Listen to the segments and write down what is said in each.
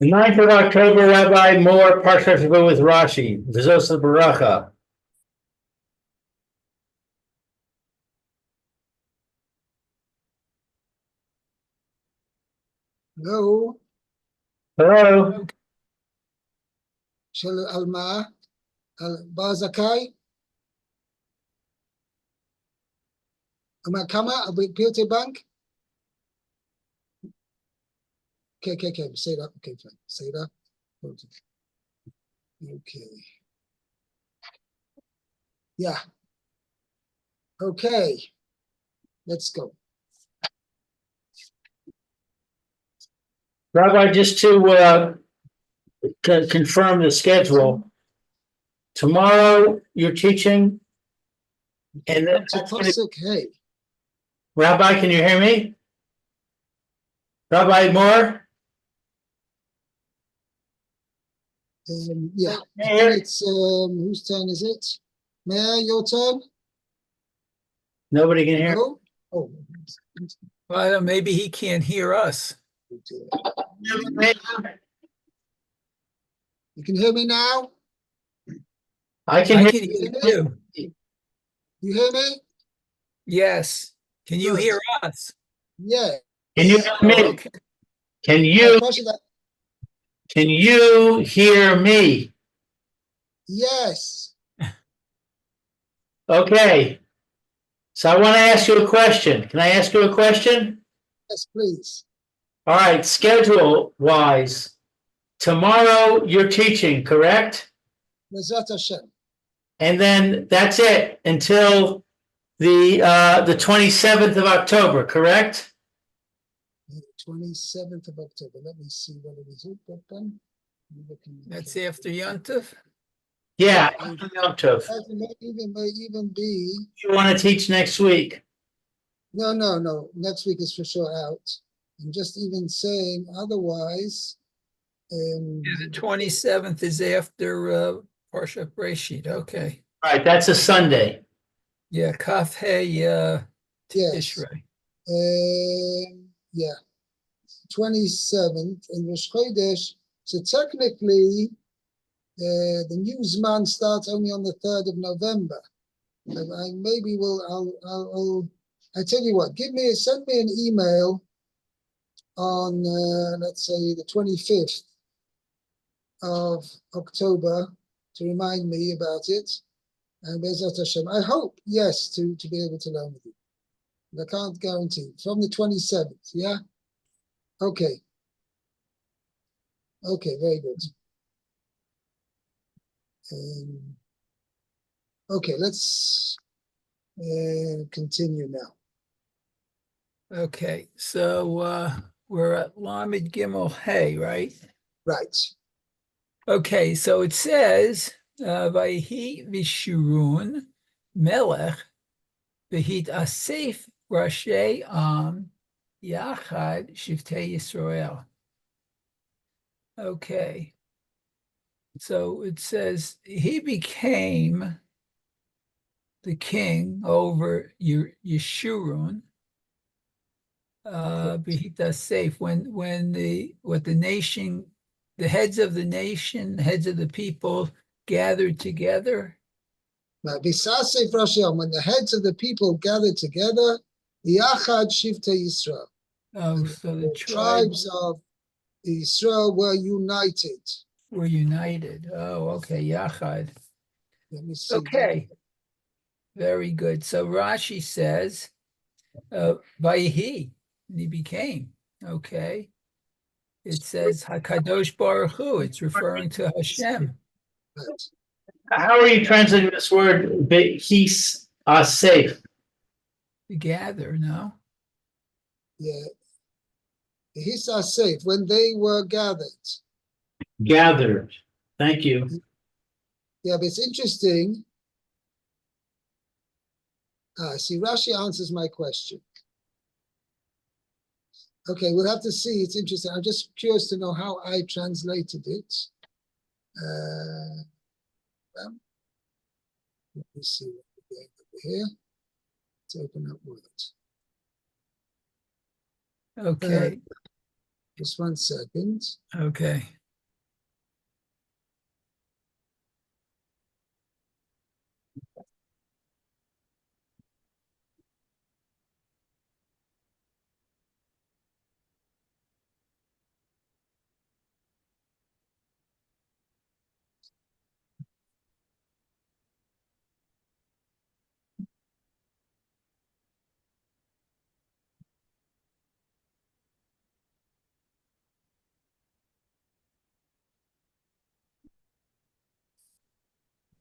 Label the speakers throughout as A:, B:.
A: The 9th of October, Rabbi Moore, Parsha Hashavua with Rashi, Vzos Habracha.
B: Hello.
A: Hello.
B: Shel Alma Al Bazakai. Kama Beauty Bank. Okay. Say that. Okay, fine. Say that. Okay. Yeah. Okay. Let's go.
A: Rabbi, just to confirm the schedule, tomorrow you're teaching, and then
B: Hey.
A: Rabbi, can you hear me? Rabbi Moore?
B: Yeah. It's whose turn is it? Mayor, your turn?
A: Nobody can hear.
B: No? Oh.
C: Well, maybe he can't hear us.
B: You can hear me now?
A: I can hear
C: you.
B: You hear me?
C: Yes. Can you hear us?
B: Yeah.
A: Can you hear me?
C: Okay.
A: Can you hear me?
B: Yes.
A: Okay. So I want to ask you a question. Can I ask you a question?
B: Yes, please.
A: All right, schedule-wise, tomorrow you're teaching, correct?
B: Bezrat Hashem.
A: And then that's it until the 27th of October, correct?
B: 27th of October. Let me see what it is.
C: That's after Yontif?
A: Yeah, after Yom Tov.
B: It may even be.
A: You want to teach next week?
B: No. Next week is for sure out. I'm just even saying otherwise.
C: The 27th is after Parsha Breshit. Okay.
A: All right, that's a Sunday.
C: Yeah, Kaf Hey Tishrei.
B: Yeah. 27th in Rosh Chodesh. So technically, the new Zman starts only on the 3rd of November. I tell you what, send me an email on, let's say, the 25th of October to remind me about it. And Bezrat Hashem, I hope, yes, to be able to learn with you. But I can't guarantee. From the 27th, yeah? Okay. Okay, very good. Okay, let's continue now.
C: Okay, so we're at Lamed Gimel Hey, right?
B: Right.
C: Okay, so it says, Vayhi Vishurun Melech V'hit Asif Rashi Am Yachad Shiftei Yisrael. Okay. So it says he became the king over Yeshurun. Behita safe when the heads of the nation, heads of the people gathered together.
B: When the heads of the people gathered together, Yachad Shiftei Yisrael.
C: Oh, so the
B: tribes of Israel were united.
C: Oh, okay, Yachad.
B: Let me see.
C: Okay, very good. So Rashi says, Vayhi, and he became. Okay. It says Hakadosh Baruch Hu. It's referring to Hashem.
B: Right.
A: How are you translating this word? He's safe.
C: Gather, no?
B: Yeah. He's safe when they were gathered.
A: Gathered. Thank you.
B: Yeah, but it's interesting. See, Rashi answers my question. Okay, we'll have to see. It's interesting. I'm just curious to know how I translated it. Well, let me see what we're doing over here. Let's open up Word.
C: Okay.
B: Just 1 second.
C: Okay.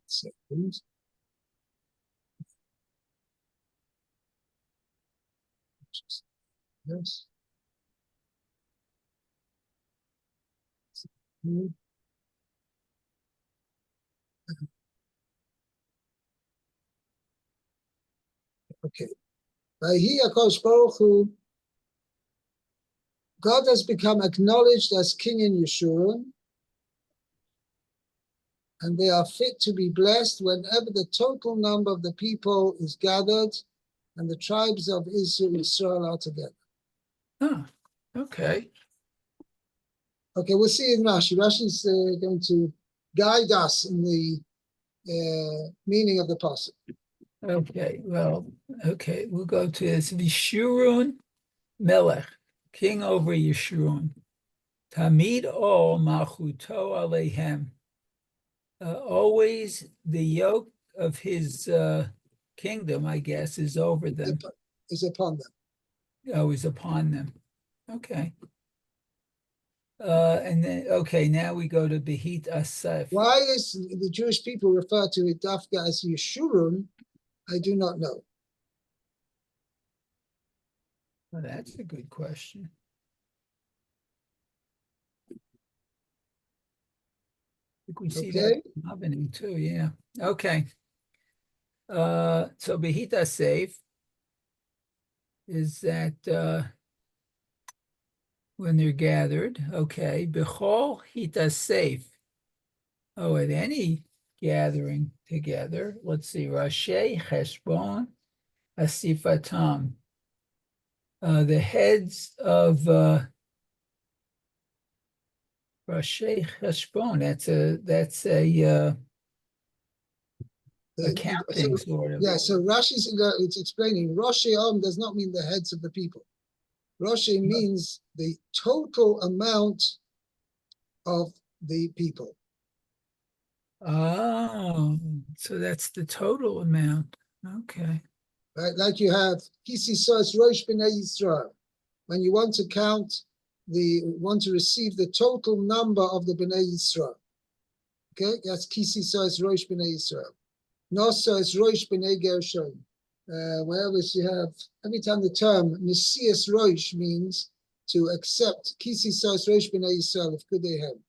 B: Second. Yes. Okay. Vayhi HaKadosh Baruch Hu, God has become acknowledged as king in Yeshurun, and they are fit to be blessed whenever the total number of the people is gathered and the tribes of Israel are together.
C: Oh, okay.
B: Okay, we'll see in Rashi. Rashi is going to guide us in the meaning of the passage.
C: Okay. Well, okay. We'll go to this. Vishurun Melech, king over Yeshurun. Tamid ol malchuto alehem. Always the yoke of his kingdom, I guess, is over them.
B: Is upon them.
C: Is upon them. Okay. And then, okay, now we go to Behit Asaf.
B: Why is the Jewish people refer to it Dafka as Yeshurun? I do not know.
C: Well, that's a good question. I think we see that happening too, yeah. Okay. So Behit Asaf is that when they're gathered, okay. Bechol Hitasef. Oh, at any gathering together. Let's see. Rashi Cheshbon Asifatam. The heads of Rashi Cheshbon. That's a accounting sort of.
B: Yeah, so Rashi's it's explaining Rosh does not mean the heads of the people. Roshi means the total amount of the people.
C: Oh, so that's the total amount. Okay.
B: Right, like you have Kisi Sos Rosh B'nai Yisrael. When you want to want to receive the total number of the B'nai Yisrael. Okay, that's Kisi Sos Rosh B'nai Yisrael. Nosa is Rosh B'nai Gershon. Wherever you have, every time the term Messias Rosh means to accept Kisi Sos Rosh B'nai Yisrael of Kudehem.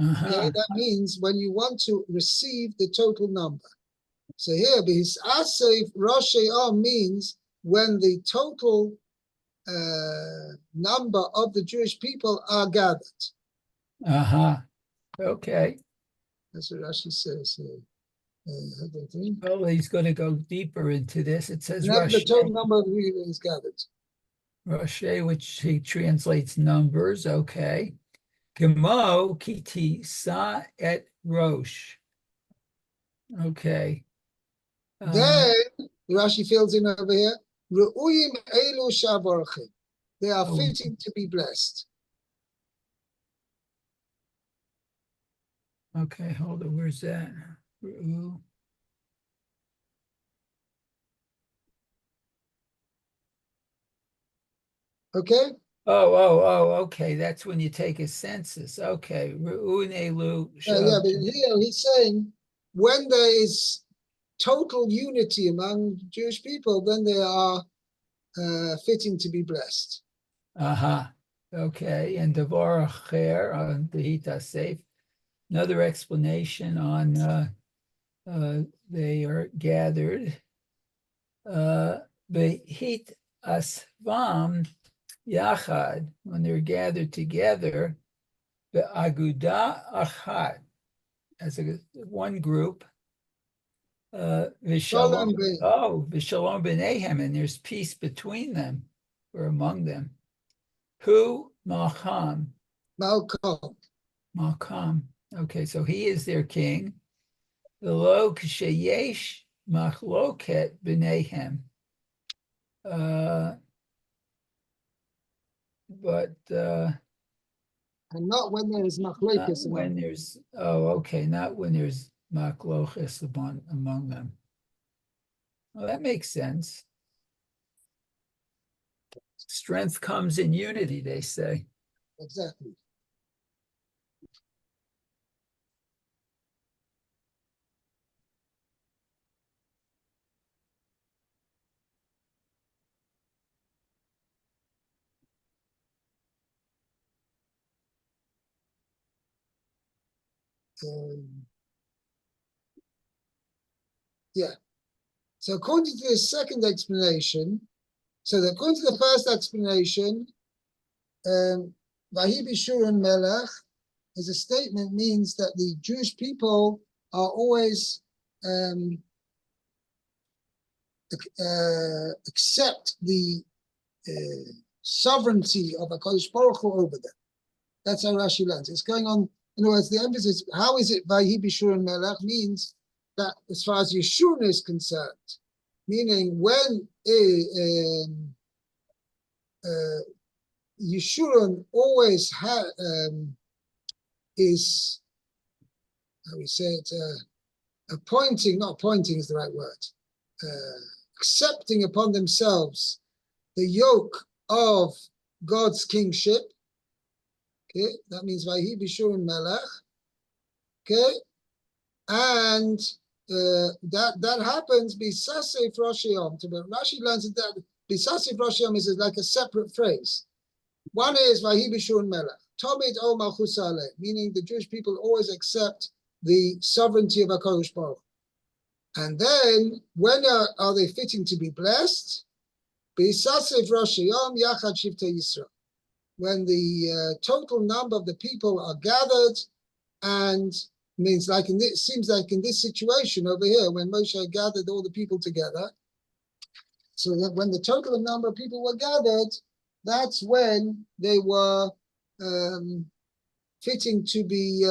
B: Okay, that means when you want to receive the total number. So here, Behis Asif Rosh means when the total number of the Jewish people are gathered.
C: Okay.
B: That's what Rashi says.
C: Well, he's going to go deeper into this. It says
B: Whenever the
C: Rashi,
B: total number of the people is gathered.
C: Rashi, which he translates numbers. Okay. Gemo kiti sa et rosh. Okay.
B: Then Rashi fills in over here. Re'uyim elu shavarchim. They are fitting to be blessed.
C: Okay, hold on. Where's that?
B: Okay.
C: Okay. That's when you take a census. Okay.
B: Yeah, but here he's saying when there is total unity among Jewish people, then they are fitting to be blessed.
C: Okay. And Devar Acher on Behit Asaf. Another explanation on they are gathered. Behit Asvam Yachad, when they're gathered together, the Aguda Achat, as one group, Vishalom B'Nehem, and there's peace between them or among them. Who? Malcham.
B: Malcolm.
C: Malcham. Okay, so he is their king. Lo ksheyesh machloket b'neihem. But
B: And not when there is
C: not
B: machlokes
C: when
B: among them.
C: there's, okay, not when there's machloches among them. Well, that makes sense. Strength comes in unity, they say.
B: Exactly. Yeah. So according to the second explanation, according to the first explanation, Vahi Bishurun Melech is a statement means that the Jewish people are always accept the sovereignty of HaKadosh Baruch Hu over them. That's how Rashi learns. It's going on, in other words, the emphasis, how is it Vahi Bishurun Melech means that as far as Yeshurun is concerned, meaning when Yeshurun always is, how we say it, appointing, not appointing is the right word, accepting upon themselves the yoke of God's kingship. Okay, that means Vahi Bishurun Melech. Okay, and that happens Bisasef Rosh Yom. Rashi learns that Bisasef Rosh Yom is like a separate phrase. One is Vahi Bishurun Melech. Tomid O Malchus Aleh, meaning the Jewish people always accept the sovereignty of HaKadosh Baruch. And then, when are they fitting to be blessed? Bisasef Rosh Yom Yachad Shivtei Yisrael. When the total number of the people are gathered, and means like seems like in this situation over here, when Moshe gathered all the people together, so that when the total number of people were gathered, that's when they were fitting to be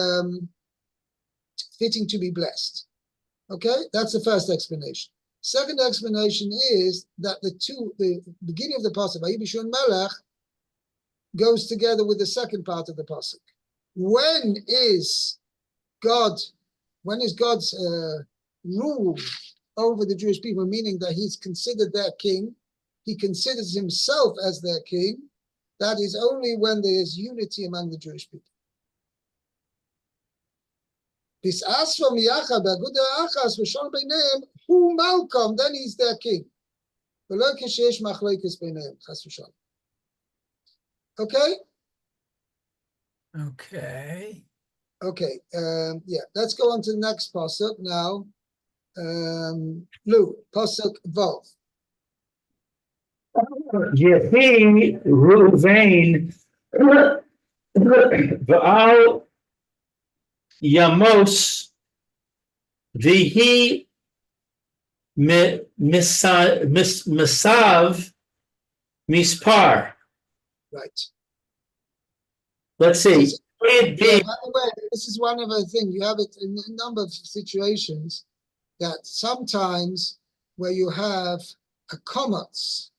B: blessed. Okay, that's the first explanation. Second explanation is that the beginning of the pasuk, Vahi Bishurun Melech, goes together with the second part of the pasuk. When is God's rule over the Jewish people, meaning that he's considered their king, he considers himself as their king, that is only when there is unity among the Jewish people. Who Malcolm, then he's their king. Okay?
C: Okay.
B: Okay, yeah, let's go on to the next pasuk now. Lou, pasuk Vav.
A: Yehi Ruvain V'al Yamos Vihi Misav Mispar.
B: Right.
A: Let's see.
B: Yeah, by the way, this is one of the things, you have it in a number of situations that sometimes where you have a commas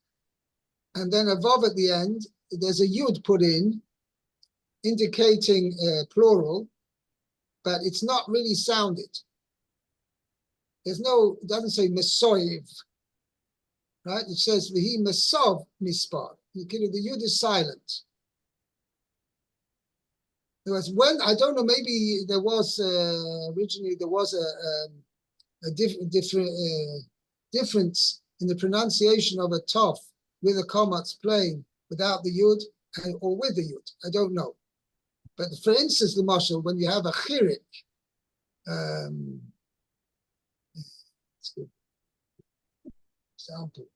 B: and then a vav at the end, there's a yud put in indicating plural, but it's not really sounded. There's no, it doesn't say mesoiv, right? It says vihi mesov mispar. The yud is silent. When I don't know, maybe there was originally there was a difference in the pronunciation of a tof with a commas plain without the yud or with the yud. I don't know, but for instance, the marshal, when you have a chirik, it's good example.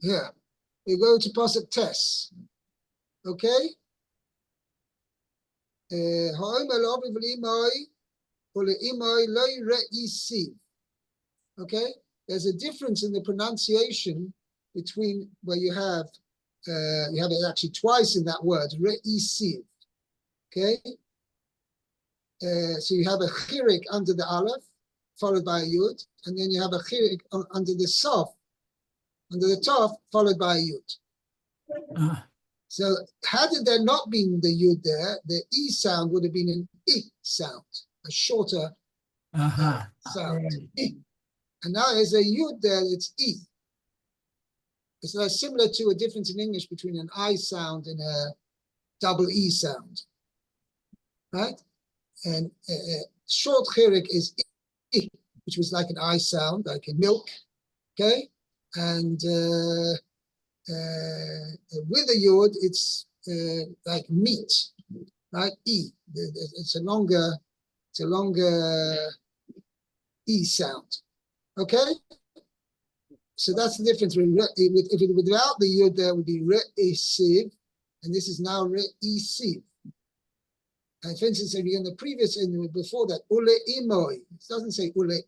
B: Here, we go to pasuk tes. Okay, Okay, there's a difference in the pronunciation between where you have it actually twice in that word, re'isiv. Okay, so you have a chirik under the aleph, followed by a yud, and then you have a chirik under the sof, under the tov, followed by a yud. So had there not been the yud there, the e sound would have been an I sound, a shorter sound.
C: Right.
B: And now there's a yud there, it's E. It's similar to a difference in English between an I sound and a double E sound, right? And short chirik is I, which was like an I sound, like a milk, okay? And with a yod, it's like meat, right? E. It's a longer E sound. Okay, so that's the difference. If it without the yod, there would be re'esiv, and this is now re'esiv. And for instance, in the previous, before that, ule imoy. It doesn't say ule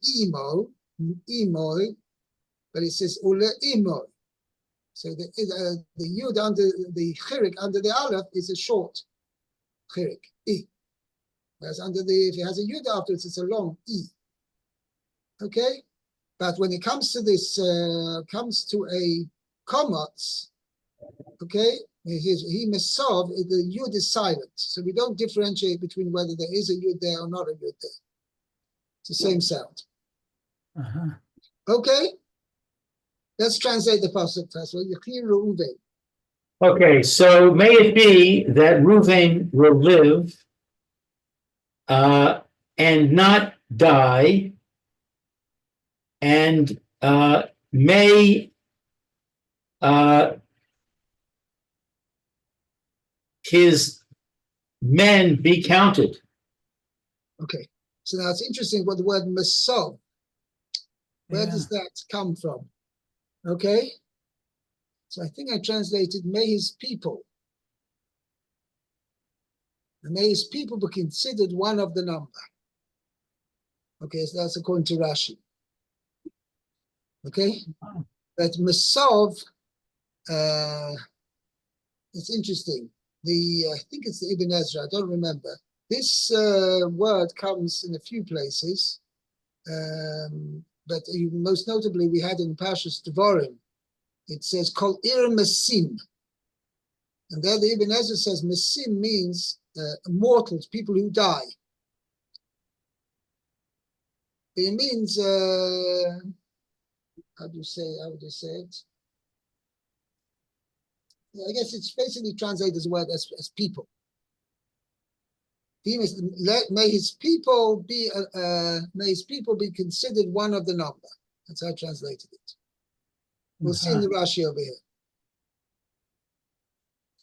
B: imoy, but it says ule imoy. So the yud under the chirik under the aleph is a short chirik, E. Whereas if it has a yud afterwards, it's a long E. Okay? But when it comes to this, comes to a komotz, okay, he mesov, the yud is silent. So we don't differentiate between whether there is a yud there or not a yud there. It's the same sound. Okay? Let's translate the pasuk first.
A: Okay, so may it be that Reuven will live and not die, and may his men be counted.
B: Okay, so now it's interesting what the word mesov, where does that come from? Okay, so I think I translated may his people. And may his people be considered one of the number. Okay, so that's according to Rashi. Okay, but mesov, it's interesting. I think it's the Ibn Ezra, I don't remember. This word comes in a few places, but most notably we had in Parsha Devarim. It says Kol Ir Mesim, and there the Ibn Ezra says Mesim means mortals, people who die. It means how would you say it? I guess it's basically translated as a word as people. May his people be considered one of the number. That's how I translated it. We'll see in the Rashi over here.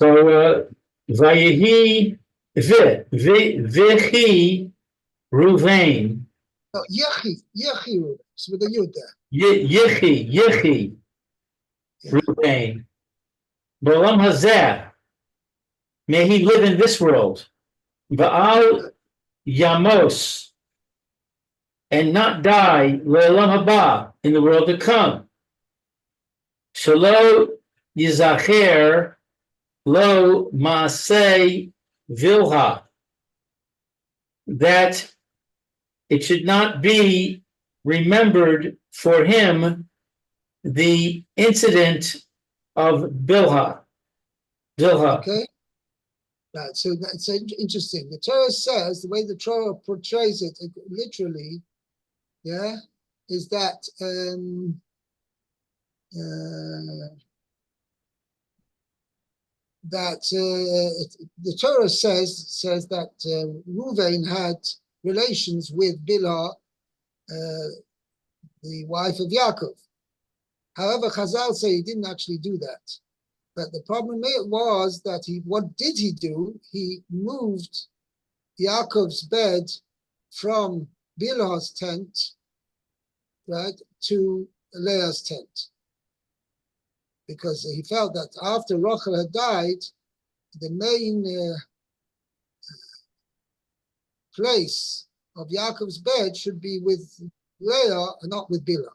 A: So Vayehi Vechi Ruvain.
B: Oh, Yechi, it's with the yud there.
A: Yechi Ruvain. B'olam hazeh, may he live in this world. Va'al Yamos, and not die le'olam haba, in the world to come. Shelo yizacher lo maaseh vilha, that it should not be remembered for him the incident of Bilhah.
B: Okay. Right. So that's interesting. The Torah says, the way the Torah portrays it literally, yeah, is that the Torah says that Reuven had relations with Bilhah, the wife of Yaakov. However, Chazal say he didn't actually do that. But the problem was that what did he do? He moved Yaakov's bed from Bilhah's tent, right, to Leah's tent. Because he felt that after Rachel had died, the main place of Yaakov's bed should be with Leah and not with Bilhah.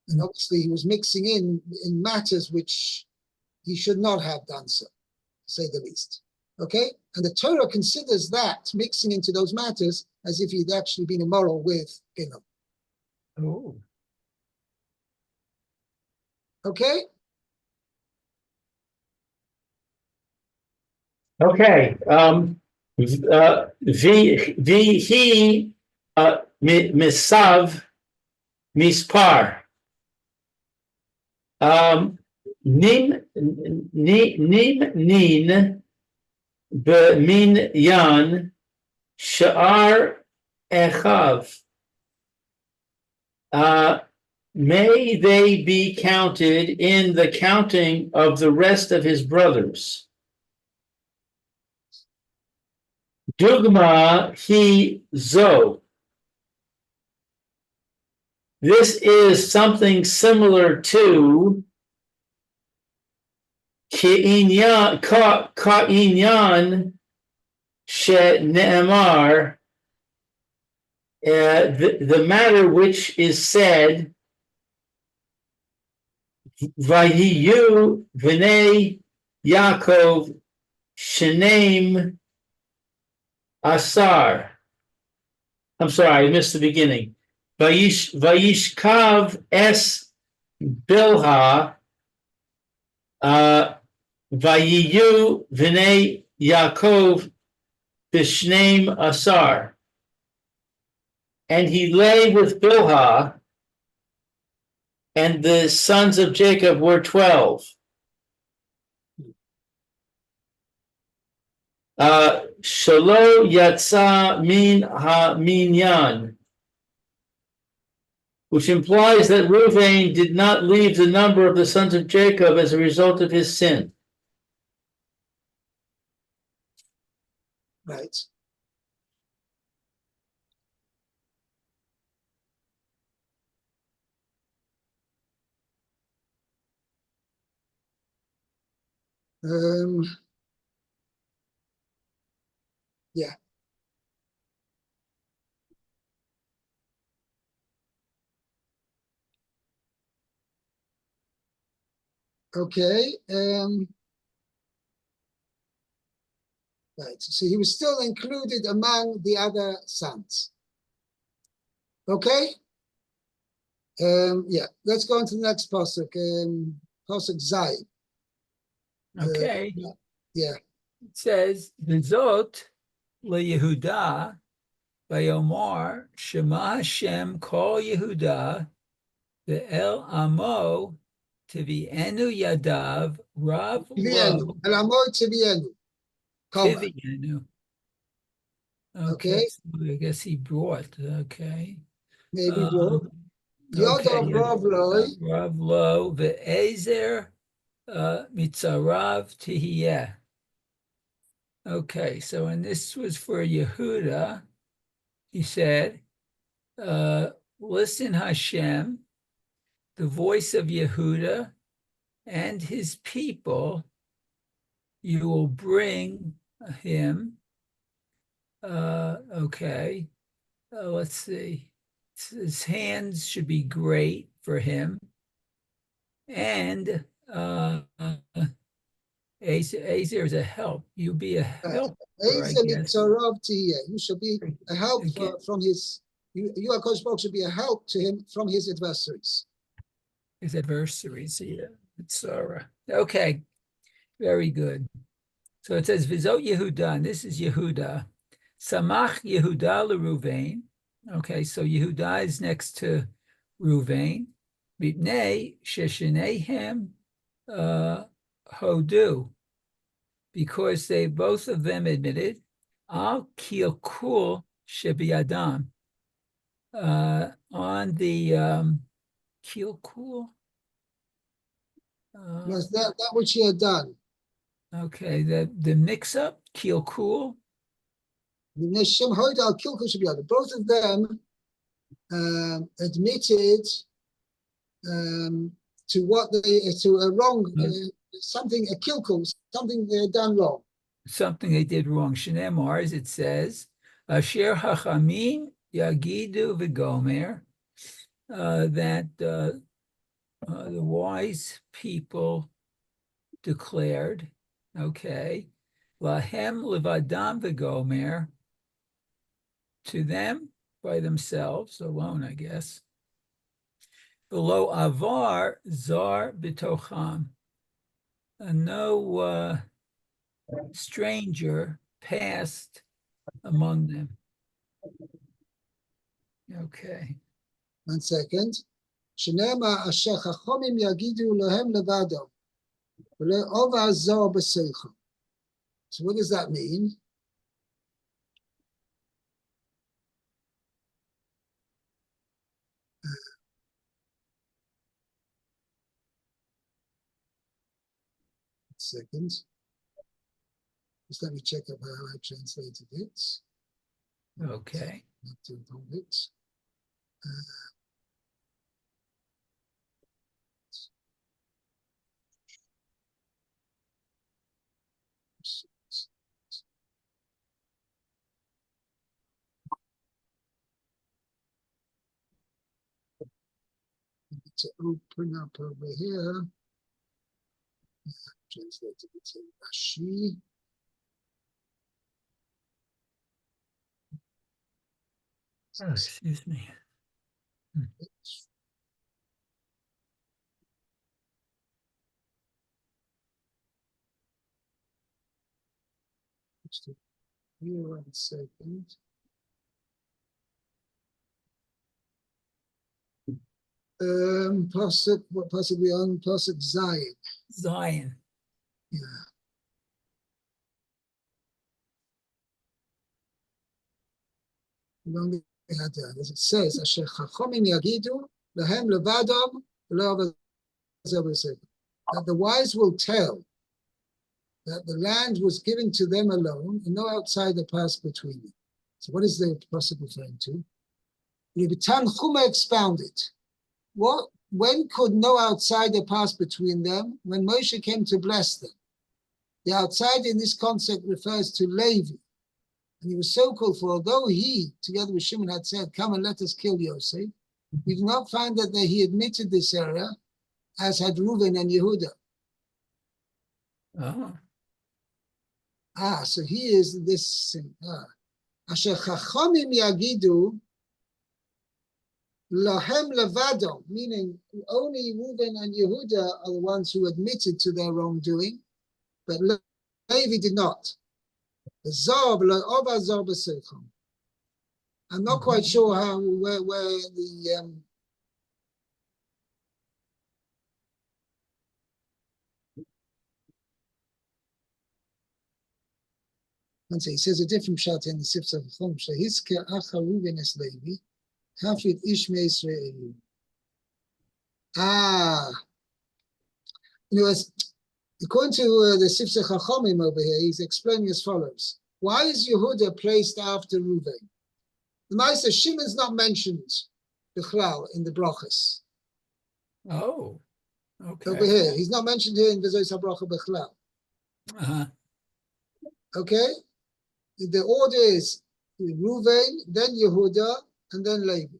B: And obviously he was mixing in matters which he should not have done so, to say the least. Okay? And the Torah considers that mixing into those matters as if he'd actually been immoral with Bilhah.
C: Oh.
B: Okay?
A: Okay. Vihi misav mispar. Nim nin b'min yan sha'ar echav. May they be counted in the counting of the rest of his brothers. Dugma hi zo. This is something similar to ka'inyan she'ne'emar, the matter which is said, Vayiyu v'nei Yaakov shenem asar. I'm sorry, I missed the beginning. Vayishkav es Bilha Vayiyu v'nei Yaakov b'shneim asar. And he lay with Bilhah, and the sons of Jacob were 12. Shalo yatsa min ha-minyan, which implies that Reuven did not leave the number of the sons of Jacob as a result of his sin.
B: Right. Yeah. Okay. Right. So he was still included among the other sons. Okay. Yeah. Let's go on to the next pasuk. Pasuk Zay.
C: Okay.
B: Yeah.
C: It says, Vzot leYehuda vayomar Shema Hashem kol Yehuda ve'el amo tivienu yadav rav lo
B: Tivienu. Elamot tivienu. Comma.
C: tivienu.
B: Okay.
C: Okay, so I guess he brought. Okay.
B: Maybe bro.
C: Okay.
B: Yodav Rav Loi.
C: Rav lo ve'ezer mitzarav tihiyeh. Okay, so and this was for Yehuda. He said, listen Hashem, the voice of Yehuda and his people, you will bring him. Okay, let's see. His hands should be great for him. And Azer is a help. You be a help.
B: You shall be a help from his. You are Kosh should be a help to him from his adversaries.
C: His adversaries, yeah. It's Sarah. Okay, very good. So it says Vzot Yehuda, and this is Yehuda. Samach Yehuda leRuvain. Okay, so Yehuda is next to Ruvain. Mipnei sheshenehem hodu, because they both of them admitted al kilkul shebiadam, on the kilkul.
B: Was that which he had done?
C: Okay, the mix-up kilkul.
B: Both of them admitted to what to a wrong, something, a kilkul, something they had done wrong.
C: Something they did wrong. Shenemar, as it says, Asher Hachamim Yagidu V'Gomer, that the wise people declared, okay, Lahem Levadam V'Gomer, to them by themselves, alone, I guess. Below Avar Zar B'Tocham, no stranger passed among them. Okay.
B: 1 second. Shenema asher chachomim yagidu lahem levado, v'lo ova zor b'seichel. So what does that mean? Second. Just let me check up how I translated it.
C: Okay.
B: Not to hold it. To open up over here. Translated it to Rashi.
C: Oh, excuse me.
B: Just here 1 second. Possibly on Pasuk Zion.
C: Zion.
B: Yeah. Long had that. As it says, Asher Chachomim Yagidu Lahem Levadom V'lo Avazeh. That the wise will tell that the land was given to them alone and no outsider passed between them. So what is the Pasuk referring to? Tan Chuma expounded. When could no outsider pass between them? When Moshe came to bless them. The outsider in this concept refers to Levi. And he was so called for, although he, together with Shimon, had said, come and let us kill Yosef, we do not find that he admitted this error, as had Reuven and Yehuda.
C: Oh.
B: So he is this thing. Asher Chachamim Yagidu Lahem Levado, meaning only Reuven and Yehuda are the ones who admitted to their wrongdoing, but Levi did not. I'm not quite sure where the he says a different shot in the Sifs of Chum. Shehizke Acha Reuven es Levi, Hafid Ishme Israel. According to the Sifs of Chachamim over here, he's explaining as follows. Why is Yehuda placed after Reuven? The Ma'aser Shimon's not mentioned Bichlal in the Brachas.
C: Oh, okay.
B: Over here, he's not mentioned here in Vzos Habracha Bichlal. Okay? The order is Reuven, then Yehuda, and then Levi.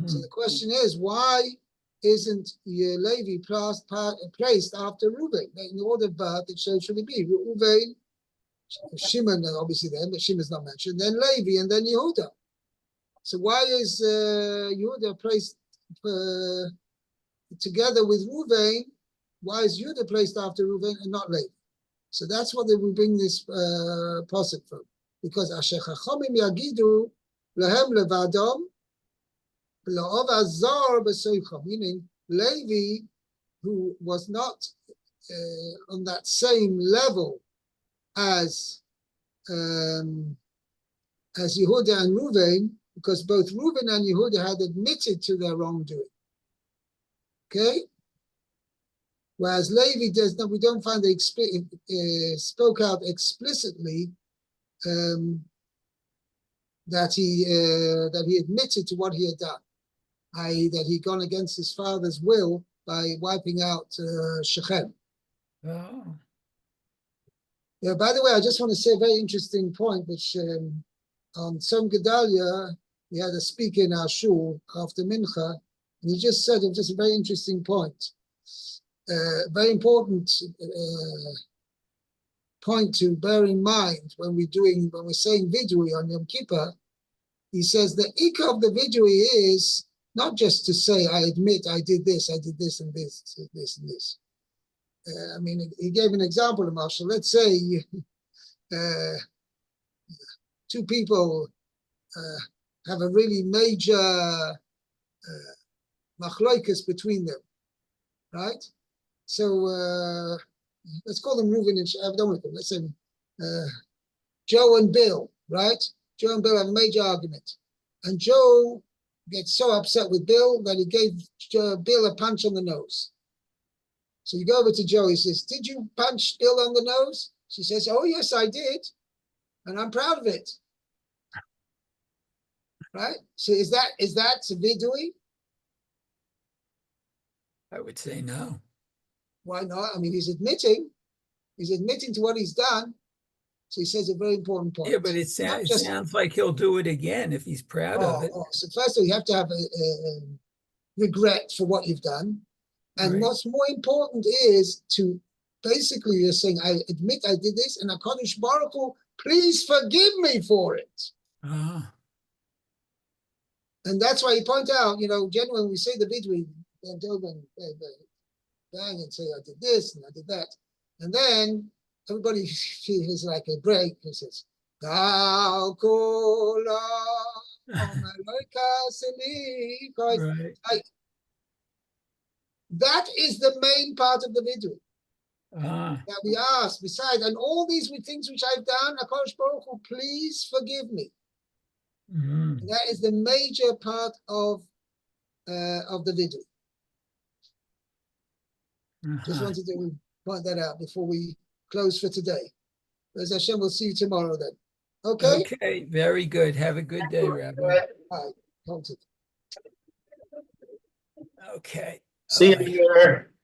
B: So the question is, why isn't Levi placed after Reuven? In the order of birth, it should be Reuven, Shimon, obviously then, but Shimon's not mentioned, then Levi, and then Yehuda. So why is Yehuda placed together with Reuven? Why is Yehuda placed after Reuven and not Levi? So that's what we bring this pasuk from, because Asher Chachamim Yagidu Lahem Levadom La'ov Azar B'Soicha, meaning Levi, who was not on that same level as Yehuda and Reuven, because both Reuven and Yehuda had admitted to their wrongdoing. Okay? Whereas Levi does not, we don't find they spoke out explicitly that he admitted to what he had done, i.e., that he'd gone against his father's will by wiping out Shechem.
C: Oh.
B: Yeah. By the way, I just want to say a very interesting point, which on Tzom Gedalia, we had a speaker in our shul after Mincha, and he just said just a very interesting point. Very important point to bear in mind when we're saying vidui on Yom Kippur. He says the ikar of the vidui is not just to say, I admit I did this and this, and this. I mean, he gave an example, Marshall. Let's say two people have a really major machloikas between them, right? So let's call them Reuven and Shimon. Let's say Joe and Bill, right? Joe and Bill have a major argument, and Joe gets so upset with Bill that he gave Bill a punch on the nose. So you go over to Joe. He says, "Did you punch Bill on the nose?" She says, "Oh yes, I did, and I'm proud of it." Right? So is that vidui?
C: I would say no.
B: Why not? I mean, he's admitting to what he's done. So he says a very important point.
C: Yeah, but it sounds like he'll do it again if he's proud of it.
B: So first of all, you have to have a regret for what you've done. And what's more important is to basically, you're saying, I admit I did this, and HaKadosh Baruch Hu, please forgive me for it. And that's why he pointed out, generally when we say the vidui, bend over and bang and say, I did this and I did that. And then everybody feels like a break and says, right. That is the main part of the vidui. That we ask, besides, and all these things which I've done, HaKadosh Baruch Hu, please forgive me. That is the major part of the vidui. Just wanted to point that out before we close for today. As Hashem, we'll see you tomorrow then. Okay?
C: Okay, very good. Have a good day, Rabbi.
B: All right.
C: Okay.
A: See you later.